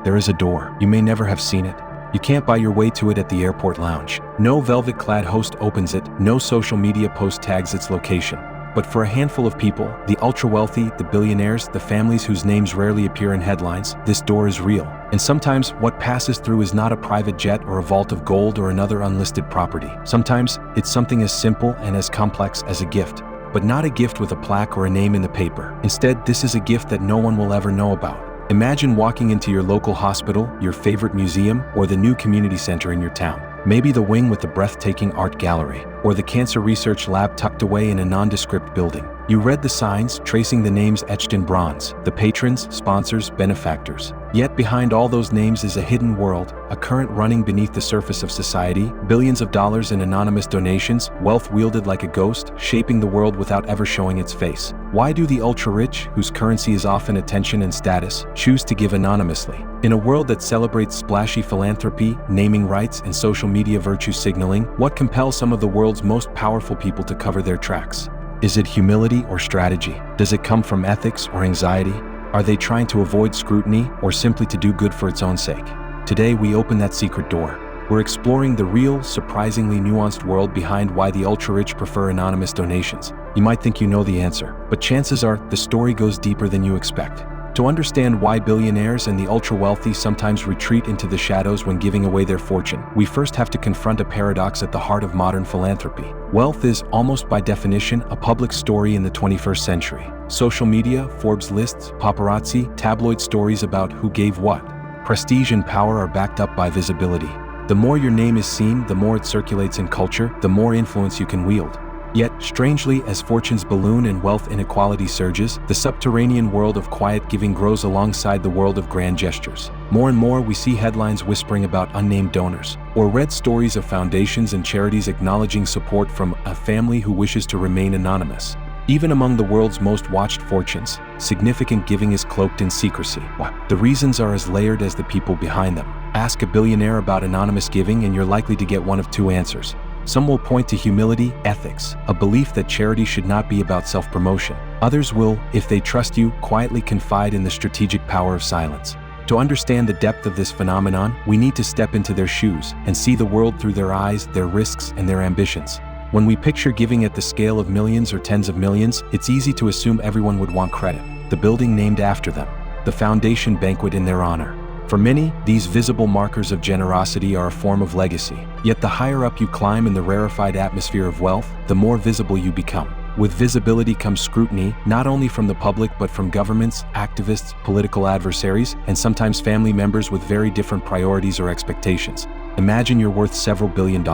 there is a door. You may never have seen it. You can't buy your way to it at the airport lounge. No velvet-clad host opens it, no social media post tags its location. But for a handful of people, the ultra-wealthy, the billionaires, the families whose names rarely appear in headlines, this door is real. And sometimes, what passes through is not a private jet or a vault of gold or another unlisted property. Sometimes, it's something as simple and as complex as a gift. But not a gift with a plaque or a name in the paper. Instead, this is a gift that no one will ever know about. Imagine walking into your local hospital, your favorite museum, or the new community center in your town. Maybe the wing with the breathtaking art gallery, or the cancer research lab tucked away in a nondescript building. You read the signs, tracing the names etched in bronze, the patrons, sponsors, benefactors. Yet behind all those names is a hidden world, a current running beneath the surface of society, billions of dollars in anonymous donations, wealth wielded like a ghost, shaping the world without ever showing its face. Why do the ultra-rich, whose currency is often attention and status, choose to give anonymously? In a world that celebrates splashy philanthropy, naming rights, and social media virtue signaling, what compels some of the world's most powerful people to cover their tracks? Is it humility or strategy? Does it come from ethics or anxiety? Are they trying to avoid scrutiny or simply to do good for its own sake? Today we open that secret door. We're exploring the real, surprisingly nuanced world behind why the ultra-rich prefer anonymous donations. You might think you know the answer, but chances are the story goes deeper than you expect. To understand why billionaires and the ultra-wealthy sometimes retreat into the shadows when giving away their fortune, we first have to confront a paradox at the heart of modern philanthropy. Wealth is, almost by definition, a public story in the 21st century. Social media, Forbes lists, paparazzi, tabloid stories about who gave what. Prestige and power are backed up by visibility. The more your name is seen, the more it circulates in culture, the more influence you can wield. Yet, strangely, as fortunes balloon and wealth inequality surges, the subterranean world of quiet giving grows alongside the world of grand gestures. More and more, we see headlines whispering about unnamed donors, or read stories of foundations and charities acknowledging support from a family who wishes to remain anonymous. Even among the world's most watched fortunes, significant giving is cloaked in secrecy. The reasons are as layered as the people behind them. Ask a billionaire about anonymous giving and you're likely to get one of two answers. Some will point to humility, ethics, a belief that charity should not be about self-promotion. Others will, if they trust you, quietly confide in the strategic power of silence. To understand the depth of this phenomenon, we need to step into their shoes and see the world through their eyes, their risks, and their ambitions. When we picture giving at the scale of millions or tens of millions, it's easy to assume everyone would want credit. The building named after them, the foundation banquet in their honor. For many, these visible markers of generosity are a form of legacy. Yet the higher up you climb in the rarefied atmosphere of wealth, the more visible you become. With visibility comes scrutiny, not only from the public but from governments, activists, political adversaries, and sometimes family members with very different priorities or expectations. Imagine you're worth several $billion.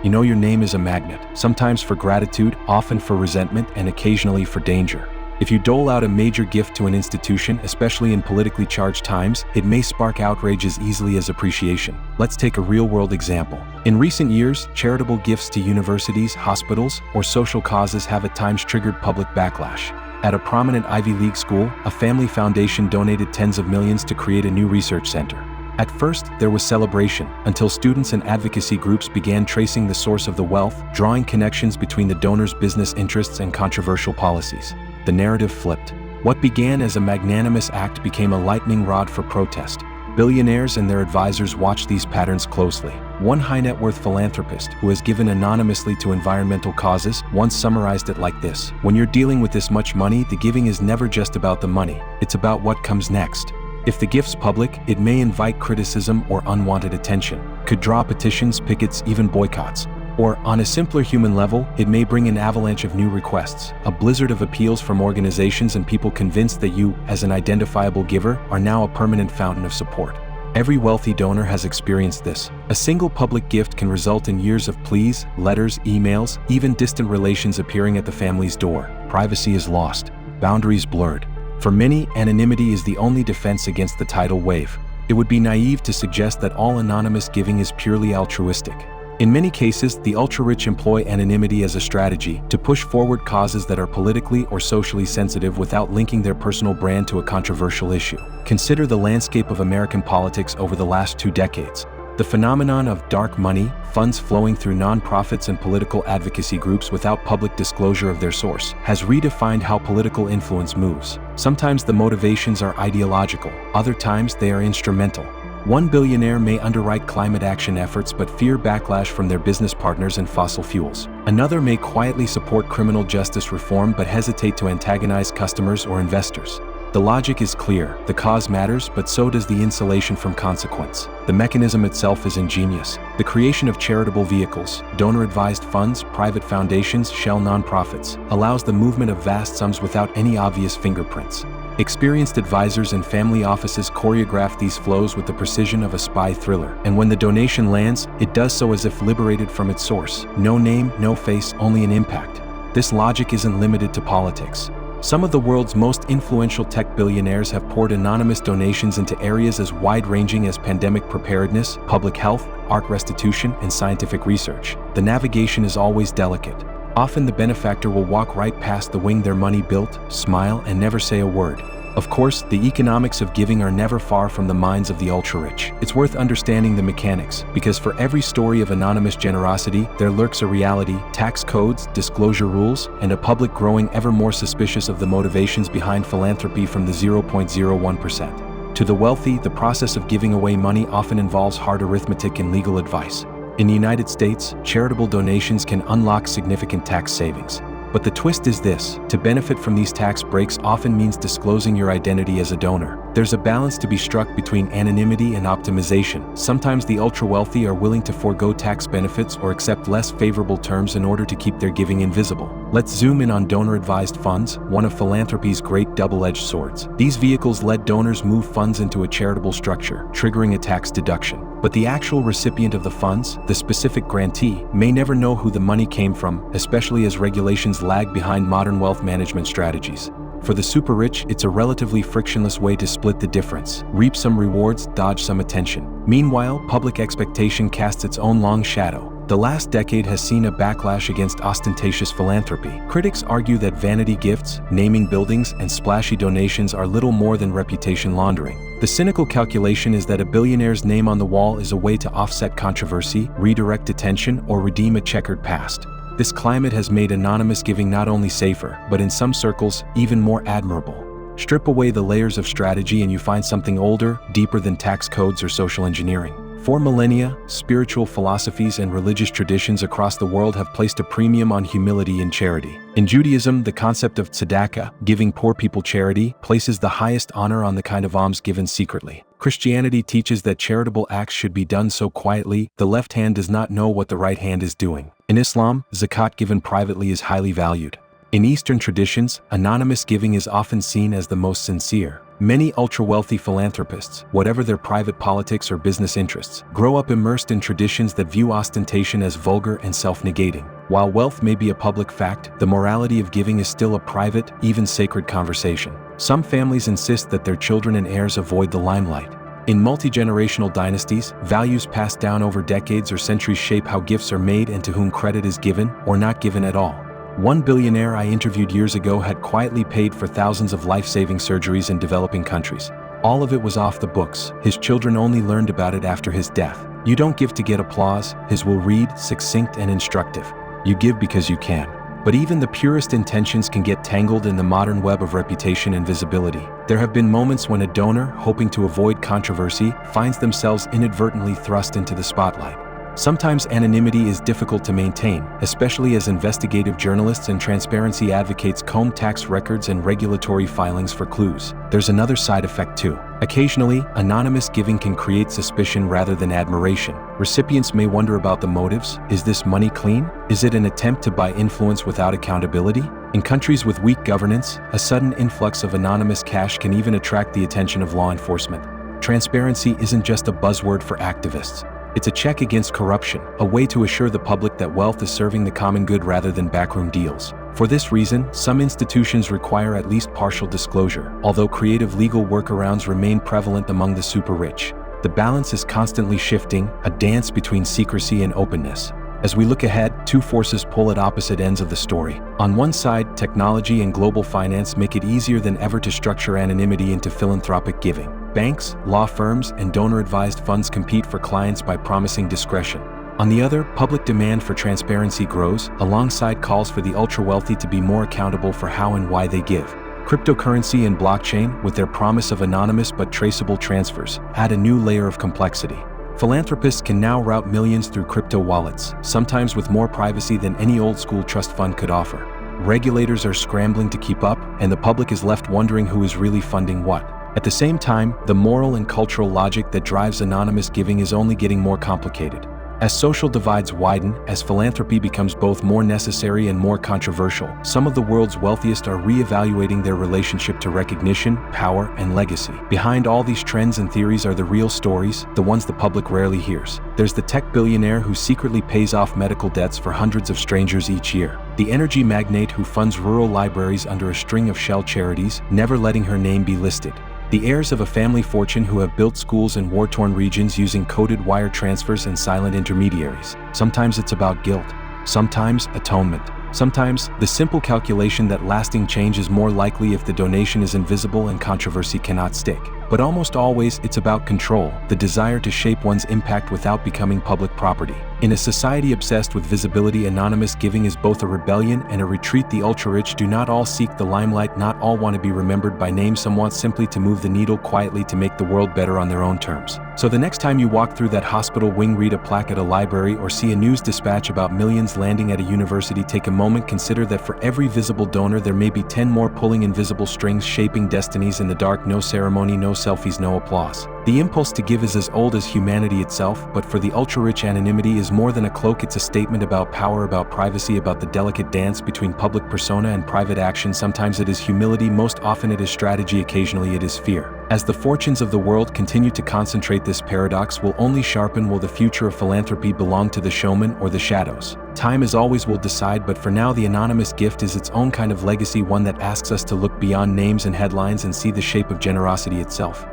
You know your name is a magnet, sometimes for gratitude, often for resentment, and occasionally for danger. If you dole out a major gift to an institution, especially in politically charged times, it may spark outrage as easily as appreciation. Let's take a real-world example. In recent years, charitable gifts to universities, hospitals, or social causes have at times triggered public backlash. At a prominent Ivy League school, a family foundation donated tens of millions to create a new research center. At first, there was celebration, until students and advocacy groups began tracing the source of the wealth, drawing connections between the donor's business interests and controversial policies. The narrative flipped. What began as a magnanimous act became a lightning rod for protest. Billionaires and their advisors watched these patterns closely. One high-net-worth philanthropist, who has given anonymously to environmental causes, once summarized it like this: "When you're dealing with this much money, the giving is never just about the money. It's about what comes next." If the gift's public, it may invite criticism or unwanted attention, could draw petitions, pickets, even boycotts. Or, on a simpler human level, it may bring an avalanche of new requests, a blizzard of appeals from organizations and people convinced that you, as an identifiable giver, are now a permanent fountain of support. Every wealthy donor has experienced this. A single public gift can result in years of pleas, letters, emails, even distant relations appearing at the family's door. Privacy is lost, boundaries blurred. For many, anonymity is the only defense against the tidal wave. It would be naive to suggest that all anonymous giving is purely altruistic. In many cases, the ultra-rich employ anonymity as a strategy to push forward causes that are politically or socially sensitive without linking their personal brand to a controversial issue. Consider the landscape of American politics over the last 2 decades. The phenomenon of dark money, funds flowing through nonprofits and political advocacy groups without public disclosure of their source, has redefined how political influence moves. Sometimes the motivations are ideological, other times they are instrumental. One billionaire may underwrite climate action efforts but fear backlash from their business partners in fossil fuels. Another may quietly support criminal justice reform but hesitate to antagonize customers or investors. The logic is clear, the cause matters, but so does the insulation from consequence. The mechanism itself is ingenious. The creation of charitable vehicles, donor-advised funds, private foundations, shell nonprofits, allows the movement of vast sums without any obvious fingerprints. Experienced advisors and family offices choreograph these flows with the precision of a spy thriller, and when the donation lands, it does so as if liberated from its source. No name, no face, only an impact. This logic isn't limited to politics. Some of the world's most influential tech billionaires have poured anonymous donations into areas as wide-ranging as pandemic preparedness, public health, art restitution, and scientific research. The navigation is always delicate. Often the benefactor will walk right past the wing their money built, smile, and never say a word. Of course, the economics of giving are never far from the minds of the ultra-rich. It's worth understanding the mechanics, because for every story of anonymous generosity, there lurks a reality, tax codes, disclosure rules, and a public growing ever more suspicious of the motivations behind philanthropy from the 0.01%. To the wealthy, the process of giving away money often involves hard arithmetic and legal advice. In the United States, charitable donations can unlock significant tax savings. But the twist is this: to benefit from these tax breaks often means disclosing your identity as a donor. There's a balance to be struck between anonymity and optimization. Sometimes the ultra-wealthy are willing to forego tax benefits or accept less favorable terms in order to keep their giving invisible. Let's zoom in on donor-advised funds, one of philanthropy's great double-edged swords. These vehicles let donors move funds into a charitable structure, triggering a tax deduction. But the actual recipient of the funds, the specific grantee, may never know who the money came from, especially as regulations lag behind modern wealth management strategies. For the super rich, it's a relatively frictionless way to split the difference, reap some rewards, dodge some attention. Meanwhile, public expectation casts its own long shadow. The last decade has seen a backlash against ostentatious philanthropy. Critics argue that vanity gifts, naming buildings, and splashy donations are little more than reputation laundering. The cynical calculation is that a billionaire's name on the wall is a way to offset controversy, redirect attention, or redeem a checkered past. This climate has made anonymous giving not only safer, but in some circles, even more admirable. Strip away the layers of strategy and you find something older, deeper than tax codes or social engineering. For millennia, spiritual philosophies and religious traditions across the world have placed a premium on humility and charity. In Judaism, the concept of tzedakah, giving poor people charity, places the highest honor on the kind of alms given secretly. Christianity teaches that charitable acts should be done so quietly, the left hand does not know what the right hand is doing. In Islam, zakat given privately is highly valued. In Eastern traditions, anonymous giving is often seen as the most sincere. Many ultra-wealthy philanthropists, whatever their private politics or business interests, grow up immersed in traditions that view ostentation as vulgar and self-negating. While wealth may be a public fact, the morality of giving is still a private, even sacred conversation. Some families insist that their children and heirs avoid the limelight. In multi-generational dynasties, values passed down over decades or centuries shape how gifts are made and to whom credit is given or not given at all. One billionaire I interviewed years ago had quietly paid for thousands of life-saving surgeries in developing countries. All of it was off the books. His children only learned about it after his death. You don't give to get applause, his will read, succinct and instructive. You give because you can. But even the purest intentions can get tangled in the modern web of reputation and visibility. There have been moments when a donor, hoping to avoid controversy, finds themselves inadvertently thrust into the spotlight. Sometimes anonymity is difficult to maintain, especially as investigative journalists and transparency advocates comb tax records and regulatory filings for clues. There's another side effect too. Occasionally, anonymous giving can create suspicion rather than admiration. Recipients may wonder about the motives. Is this money clean? Is it an attempt to buy influence without accountability? In countries with weak governance, a sudden influx of anonymous cash can even attract the attention of law enforcement. Transparency isn't just a buzzword for activists. It's a check against corruption, a way to assure the public that wealth is serving the common good rather than backroom deals. For this reason, some institutions require at least partial disclosure, although creative legal workarounds remain prevalent among the super rich. The balance is constantly shifting, a dance between secrecy and openness. As we look ahead, two forces pull at opposite ends of the story. On one side, technology and global finance make it easier than ever to structure anonymity into philanthropic giving. Banks, law firms, and donor-advised funds compete for clients by promising discretion. On the other, public demand for transparency grows, alongside calls for the ultra-wealthy to be more accountable for how and why they give. Cryptocurrency and blockchain, with their promise of anonymous but traceable transfers, add a new layer of complexity. Philanthropists can now route millions through crypto wallets, sometimes with more privacy than any old-school trust fund could offer. Regulators are scrambling to keep up, and the public is left wondering who is really funding what. At the same time, the moral and cultural logic that drives anonymous giving is only getting more complicated. As social divides widen, as philanthropy becomes both more necessary and more controversial, some of the world's wealthiest are reevaluating their relationship to recognition, power, and legacy. Behind all these trends and theories are the real stories, the ones the public rarely hears. There's the tech billionaire who secretly pays off medical debts for hundreds of strangers each year. The energy magnate who funds rural libraries under a string of shell charities, never letting her name be listed. The heirs of a family fortune who have built schools in war-torn regions using coded wire transfers and silent intermediaries. Sometimes it's about guilt, sometimes atonement, sometimes the simple calculation that lasting change is more likely if the donation is invisible and controversy cannot stick. But almost always it's about control, the desire to shape one's impact without becoming public property. In a society obsessed with visibility, anonymous giving is both a rebellion and a retreat. The ultra-rich do not all seek the limelight, not all want to be remembered by name. Some want simply to move the needle quietly, to make the world better on their own terms. So the next time you walk through that hospital wing, read a plaque at a library, or see a news dispatch about millions landing at a university, take a moment, consider that for every visible donor there may be 10 more pulling invisible strings, shaping destinies in the dark. No ceremony, no selfies, no applause. The impulse to give is as old as humanity itself, but for the ultra-rich, anonymity is more than a cloak. It's a statement about power, about privacy, about the delicate dance between public persona and private action. Sometimes it is humility, most often it is strategy, occasionally it is fear. As the fortunes of the world continue to concentrate, this paradox will only sharpen. Will the future of philanthropy belong to the showman or the shadows? Time, as always, will decide, but for now the anonymous gift is its own kind of legacy, one that asks us to look beyond names and headlines and see the shape of generosity itself.